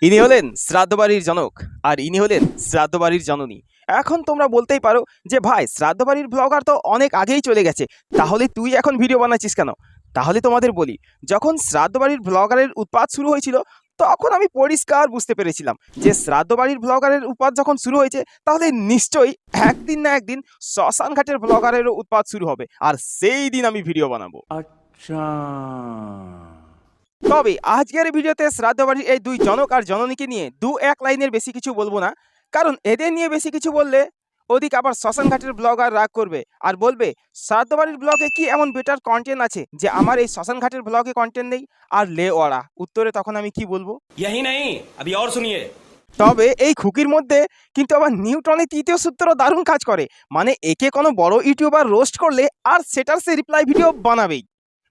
ইনি হলেন শ্রাদ্ধবাড়ির জনক আর ইনি হলেন শ্রাদ্ধবাড়ির জননী। এখন তোমরা বলতেই পারো যে ভাই শ্রাদ্ধবাড়ির ব্লগার তো অনেক আগেই চলে গেছে, তাহলে তুই এখন ভিডিও বানাচ্ছিস কেন? তাহলে তোমাদের বলি, যখন শ্রাদ্ধবাড়ির ব্লগারের উৎপাত শুরু হয়েছিল তখন আমি পরিষ্কার বুঝতে পেরেছিলাম যে শ্রাদ্ধবাড়ির ব্লগারের উৎপাত যখন শুরু হয়েছে তাহলে নিশ্চয়ই একদিন না একদিন শ্মশান ঘাটের ব্লগারেরও উৎপাত শুরু হবে, আর সেই দিন আমি ভিডিও বানাবো। আচ্ছা, তবে আজকের ভিডিওতে শ্রাদ্ধবাড়ির এই দুই জনক আর জননীকে নিয়ে এক লাইনের বেশি কিছু বলবো না, কারণ এদের নিয়ে বেশি কিছু বললে ওদিকে আবার শ্মশান ঘাটের ব্লগার রাগ করবে আর বলবে শ্রাদ্ধবাড়ির ব্লগে কি এমন বেটার কন্টেন্ট আছে যে আমার এই শ্মশান ঘাটের ব্লগে কন্টেন্ট নেই। আর লে ওরা উত্তরে তখন আমি কি বলবো? यही नहीं, अभी और सुनिए। তবে এই খুকির মধ্যে কিন্তু আবার নিউটনের তৃতীয় সূত্র দারুণ কাজ করে। মানে একে কোনো বড় ইউটিউবার রোস্ট করলে আর সেটার সে রিপ্লাই ভিডিও বানাবেই।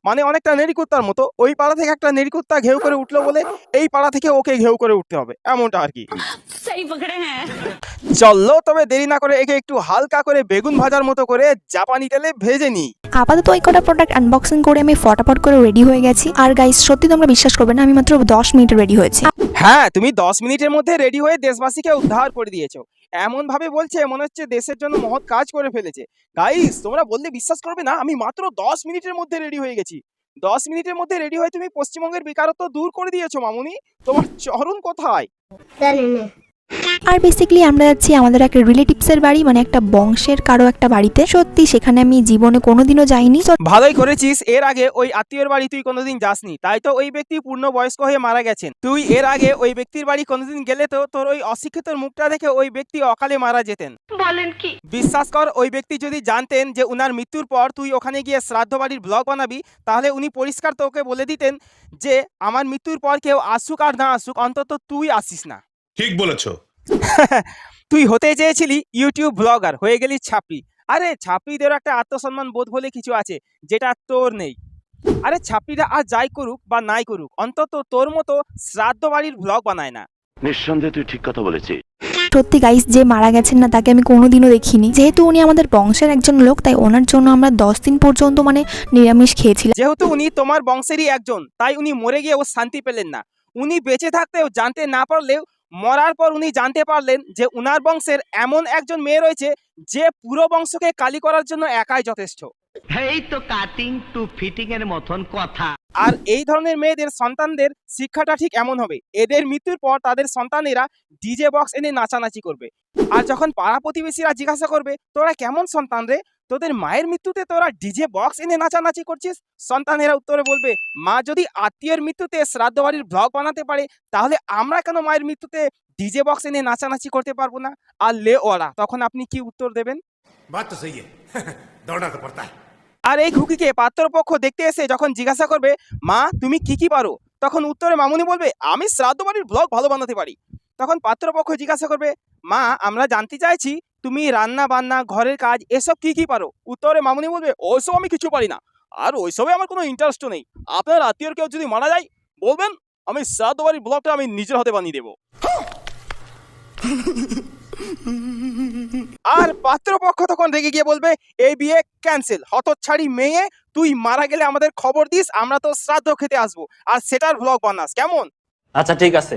মানে অনেকটা নেড়িকুত্তার মতো, ওই পাড়া থেকে একটা নেড়িকুত্তা ঘেউ করে উঠলো বলে এই পাড়া থেকে ওকে ঘেউ করে উঠতে হবে, এমনটা আর কি। सही पकड़े हैं। চললো তবে দেরি না করে একে একটু হালকা করে বেগুন ভাজার মতো করে জাপানি তেলে ভেজে নিই। আপাতত এই কটা প্রোডাক্ট আনবক্সিং করে আমি ফটাফট করে রেডি হয়ে গেছি। আর গাইস, সত্যি তোমরা বিশ্বাস করবে না, আমি মাত্র 10 মিনিটে রেডি হয়েছি। হ্যাঁ, তুমি 10 মিনিটের মধ্যে রেডি হয়ে দেশবাসীকে উদ্ধার করে দিয়েছো। এমন ভাবে বলছে মনে হচ্ছে দেশের জন্য মহৎ কাজ করে ফেলেছে। গাইস, তোমরা বললে বিশ্বাস করবে না, আমি মাত্র 10 মিনিটের মধ্যে রেডি হয়ে গেছি। 10 মিনিটের মধ্যে রেডি হয়ে তুমি পশ্চিমবঙ্গের বেকারত্ব দূর করে দিয়েছো মামুনি। তোমার চরণ কোথায়? আর বেসিক্যালি আমরা যাচ্ছি আমাদের একটা রিলেটিভসের বাড়ি, মানে একটা বংশের কারো একটা বাড়িতে। সত্যি সেখানে আমি জীবনে কোনোদিনও যাইনি। ভালোই করেছিস, এর আগে ওই আত্মীয়ের বাড়ি তুই কোনোদিন যাসনি, তাই তো ওই ব্যক্তি পূর্ণ বয়স্ক হয়ে মারা গেছেন। তুই এর আগে ওই ব্যক্তির বাড়ি কোনোদিন গেলে তো তোর ওই অশিক্ষিত মুখটা দেখে ওই ব্যক্তি অকালে মারা যেতেন। বলেন কি? বিশ্বাস কর, ওই ব্যক্তি যদি জানতেন যে উনার মৃত্যুর পর তুই ওখানে গিয়ে শ্রাদ্ধ বাড়ির ব্লগ বানাবি, তাহলে উনি পরিষ্কার তোকে বলে দিতেন যে আমার মৃত্যুর পর কেউ আসুক আর না আসুক, অন্তত তুই আসিস না। ঠিক বলেছো। তুই হতে চেয়েছিলি ইউটিউব ব্লগার, হয়ে গেলি ছাপড়ি। আরে ছাপড়িদেরও একটা আত্মসম্মান বোধ বলে কিছু আছে যেটা তোর নেই। আরে ছাপড়িরা আর যাই করুক বা নাই করুক, অন্তত তোর মতো শ্রাদ্ধ বাড়ির ব্লগ বানায় না। নিঃসন্দেহে তুই ঠিক কথা বলেছিস। সত্যি গাইস, যে মারা গেছেন না তাকে আমি কোনোদিনও দেখিনি। যেহেতু উনি আমাদের বংশের একজন লোক, তাই ওনার জন্য আমরা 10 দিন পর্যন্ত মানে নিরামিষ খেয়েছিলাম। যেহেতু উনি তোমার বংশেরই একজন, তাই উনি মরে গিয়েও শান্তি পেলেন না। উনি বেঁচে থাকতেও জানতে না পারলেও মরার পর উনি জানতে পারলেন যে উনার বংশের এমন একজন মেয়ে রয়েছে যে পুরো বংশকে কালি করার জন্য একাই যথেষ্ট। এই তো কাটিং টু ফিটিং এর মতন কথা। আর এই ধরনের মেয়েদের সন্তানদের শিক্ষাটা ঠিক এমন হবে, এদের মৃত্যুর পর তাদের সন্তানেরা ডিজে বক্স এনে নাচানাচি করবে। আর যখন পাড়া প্রতিবেশীরা জিজ্ঞাসা করবে তোরা কেমন সন্তান রে, তোদের মায়ের মৃত্যুতে তোরা ডিজে বক্স এনে নাচানাচি করছিস, সন্তানেরা উত্তরে বলবে মা যদি আত্মীয়ের মৃত্যুতে শ্রাদ্ধ বাড়ির ব্লগ বানাতে পারে, তাহলে আমরা কেন মায়ের মৃত্যুতে ডিজে বক্স এনে নাচানাচি করতে পারবো না? আর লে ওরা তখন আপনি কি উত্তর দেবেন? बात तो सही है। दौड़ना तो पड़ता है। আর এই খুকিকে পাত্রপক্ষ দেখতে এসে যখন জিজ্ঞাসা করবে মা তুমি কি পারো, তখন উত্তরে মামুনি বলবে আমি শ্রাদ্ধ বাড়ির ব্লগ ভালো বানাতে পারি। তখন পাত্রপক্ষ জিজ্ঞাসা করবে মা আমরা জানতে চাইছি তুমি রান্না বান্না ঘরের কাজ এসব কি পারো। উত্তরে মামুনি বলবে ওইসব আমি কিছু পারি না, আর ওইসবে আমার কোনো ইন্টারেস্টও নেই। আপনার আত্মীয়র কেউ যদি মারা যায় বলবেন আমি শ্রাদ্ধ বাড়ির ব্লগটা আমি নিজের হাতে বানিয়ে দেবো। আর পাত্রপক্ষ তখন রেগে গিয়ে বলবে এই বিয়ে ক্যান্সেল, হতচ্ছাড়ি মেয়ে, তুই মারা গেলে আমাদের খবর দিস, আমরা তো শ্রাদ্ধ খেতে আসবো আর সেটার ব্লগ বানাস, কেমন? আচ্ছা ঠিক আছে।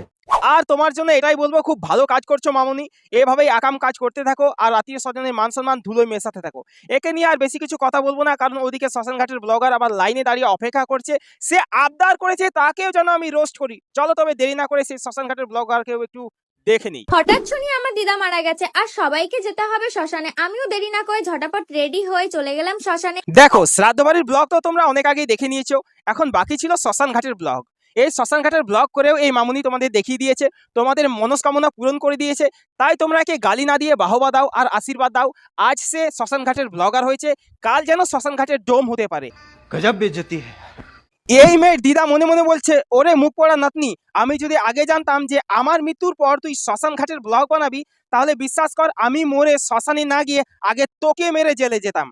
আর তোমার জন্য এটাই বলবো, খুব ভালো কাজ করছো মামুনি, এভাবেই আকাম কাজ করতে থাকো আর আত্মীয় স্বজনের মান সম্মান ধুলোয় মেশাতে থাকো। একে নিয়ে আর বেশি কিছু কথা বলবো না, কারণ ওদিকে শ্মশানঘাটের ব্লগার আবার লাইনে দাঁড়িয়ে অপেক্ষা করছে, সে আবদার করেছে তাকেও যেন আমি রোস্ট করি। চলো তবে দেরি না করে সেই শ্মশানঘাটের ব্লগারকেও একটু দেখে নিই। হঠাৎ শুনি আমার দিদা মারা গেছে আর সবাইকে যেতে হবে শ্মশানে। আমিও দেরি না করে ঝটাপট রেডি হয়ে চলে গেলাম শ্মশানে। দেখো শ্রাদ্ধ বাড়ির ব্লগ তো তোমরা অনেক আগেই দেখে নিয়েছো, এখন বাকি ছিল শ্মশান ঘাটের ব্লগ। এই শ্মশান ঘাটের ব্লগ করেও এই মামুনি তোমাদের দেখিয়ে দিয়েছে, তোমাদের মনস্কামনা পূরণ করে দিয়েছে, তাই তোমরা একে গালি না দিয়ে বাহবা দাও আর আশীর্বাদ দাও। আজ সে শ্মশান ঘাটের ব্লগার হয়েছে, কাল যেন শ্মশান ঘাটের ডোম হতে পারে। গজব বেইজ্জতি है। এই মেয়ের দিদা মনে মনে বলছে ওরে মুখ পড়া নাতনি, আমি যদি আগে জানতাম যে আমার মৃত্যুর পর তুই শ্মশান ঘাটের ব্লগ বানাবি, তাহলে বিশ্বাস কর আমি মরে শ্মশানে না গিয়ে আগে তোকে মেরে জেলে যেতাম।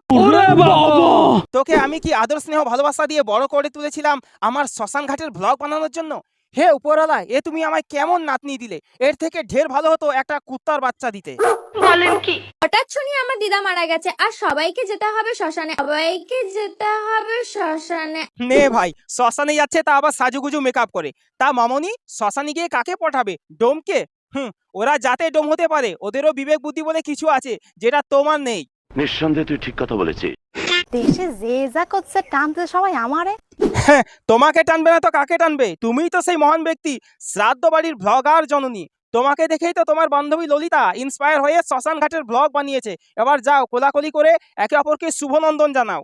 তোকে আমি কি আদর স্নেহ ভালোবাসা দিয়ে বড় করে তুলেছিলাম আমার শ্মশান ঘাটের ব্লগ বানানোর জন্য। হে উপরওয়ালা, এ তুমি আমায় কেমন নাতনি দিলে, এর থেকে ঢের ভালো হতো একটা কুত্তার বাচ্চা দিতে। বলেন কি? হঠাৎ শুনি আমার দিদা মারা গেছে আর সবাইকে যেতে হবে শ্মশানে, নে ভাই, শ্মশানে যাচ্ছে তা আবার সাজুগুজু মেকআপ করে। তা মামনি, শ্মশানে গিয়ে কাকে পাঠাবে? ডোমকে? ওরা যাতে ডোম হতে পারে, ওদেরও বিবেক বুদ্ধি বলে কিছু আছে যেটা তোমার নেই। নিঃসন্দেহে তুই ঠিক কথা বলেছিস। দেশে যে যা করছে টানতে সবাই আমারে। হ্যাঁ, তোমাকে টানবে না তো কাকে টানবে? তুমিই তো সেই মহান ব্যক্তি, শ্রাদ্ধ বাড়ির ভ্লগার জননী। তোমাকে দেখেই তো তোমার বান্ধবী ললিতা ইন্সপায়ার হয়ে শ্মশান ঘাটের ব্লগ বানিয়েছে। এবার যাও, কোলাকুলি করে একে অপরকে শুভনন্দন জানাও।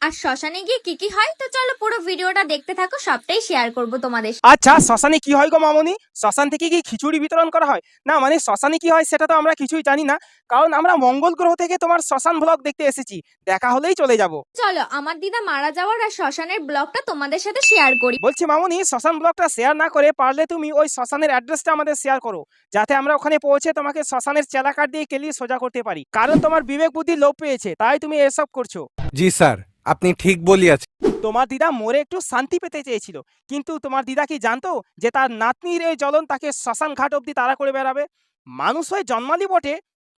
আর শ্মশানে গিয়ে কি কি হয় তো চলো পুরো ভিডিওটা দেখতে থাকো, সবটাই শেয়ার করব তোমাদের সাথে। আচ্ছা, শ্মশানে কি হয় গো মামনি? শ্মশান থেকে কি খিচুড়ি বিতরণ করা হয়? না মানে শ্মশানে কি হয় সেটা তো আমরা কিছুই জানি না, কারণ আমরা মঙ্গল গ্রহ থেকে তোমার শ্মশান ব্লগ দেখতে এসেছি। দেখা হলেই চলে যাব। চলো আমার দিদা মারা যাওয়ার আর শ্মশানের ব্লগটা তোমাদের সাথে শেয়ার করি। বলছি মামনি, শ্মশান ব্লগটা শেয়ার না করে পারলে তুমি ওই শ্মশানের অ্যাড্রেসটা আমাদের শেয়ার করো, যাতে আমরা ওখানে পৌঁছে তোমাকে শ্মশানের চেলা কাঠ দিয়ে কেলিয়ে সোজা করতে পারি। কারণ তোমার বিবেক বুদ্ধি লোপ পেয়েছে, তাই তুমি এসব করছো। জি স্যার, আপনি ঠিক বলিয়াছেন। তোমার দিদা মরে একটু শান্তি পেতে চেয়েছিল, কিন্তু তোমার দিদা কি জানতো যে তার নাতনির এই জ্বলন তাকে শ্মশান ঘাট অব্দি তাড়া করে বেড়াবে? মানুষ হয়ে জন্মালি বটে,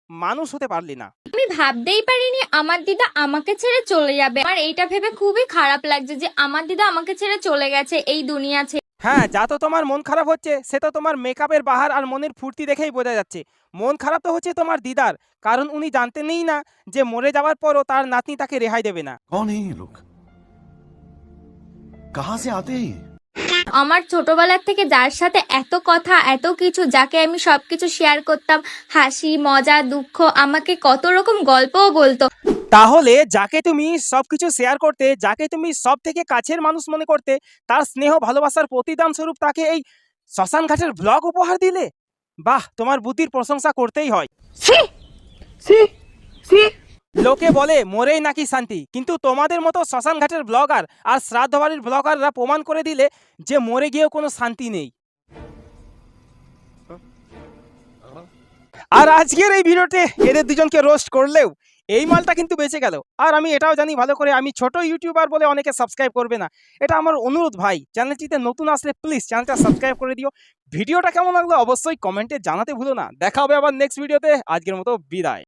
মানুষ হতে পারলি না। আমি ভাবতেই পারিনি আমার দিদা আমাকে ছেড়ে চলে যাবে। আমার এইটা ভেবে খুবই খারাপ লাগছে যে আমার দিদা আমাকে ছেড়ে চলে গেছে এই দুনিয়া ছেড়ে। হ্যাঁ, যা তো তোমার মন খারাপ হচ্ছে সে তো তোমার মেকআপের বাহার আর মনের ফুর্তি দেখেই বোঝা যাচ্ছে। মন খারাপ তো হচ্ছে তোমার দিদার, কারণ উনি জানতেনই না যে মরে যাওয়ার পরও তার নাতনি তাকে রেহাই দেবে না। कौन है ये लोग? कहां से आते हैं? আমার ছোটবেলার থেকে যার সাথে এত কথা এত কিছু, যাকে আমি সবকিছু শেয়ার করতাম, হাসি মজা দুঃখ, আমাকে কত রকম গল্পও বলতো। তাহলে যাকে তুমি সবকিছু শেয়ার করতে, যাকে তুমি সব থেকে কাছের মানুষ মনে করতে, তার স্নেহ ভালোবাসার প্রতিদান স্বরূপ তাকে এই শ্মশান ঘাটের ব্লগ উপহার দিলে? বাহ, তোমার বুদ্ধির প্রশংসা করতেই হয়। লোকে বলে মরেই নাকি শান্তি, কিন্তু তোমাদের মতো শ্মশান ঘাটের ব্লগার আর শ্রাদ্ধ বাড়ির ব্লগাররা প্রমাণ করে দিলে যে মরে গিয়েও কোনো শান্তি নেই। আর আজকের এই ভিডিওতে এদের দুজনকে রোস্ট করলেও এই মালটা কিন্তু বেঁচে গেল। আর আমি এটাও জানি ভালো করে, আমি ছোট ইউটিউবার বলে অনেকে সাবস্ক্রাইব করবে না। এটা আমার অনুরোধ ভাই, চ্যানেলটিতে নতুন আসলে প্লিজ চ্যানেলটা সাবস্ক্রাইব করে দিও। ভিডিওটা কেমন লাগলো অবশ্যই কমেন্টে জানাতে ভুলো না। দেখা হবে আবার নেক্সট ভিডিওতে। আজকের মতো বিদায়।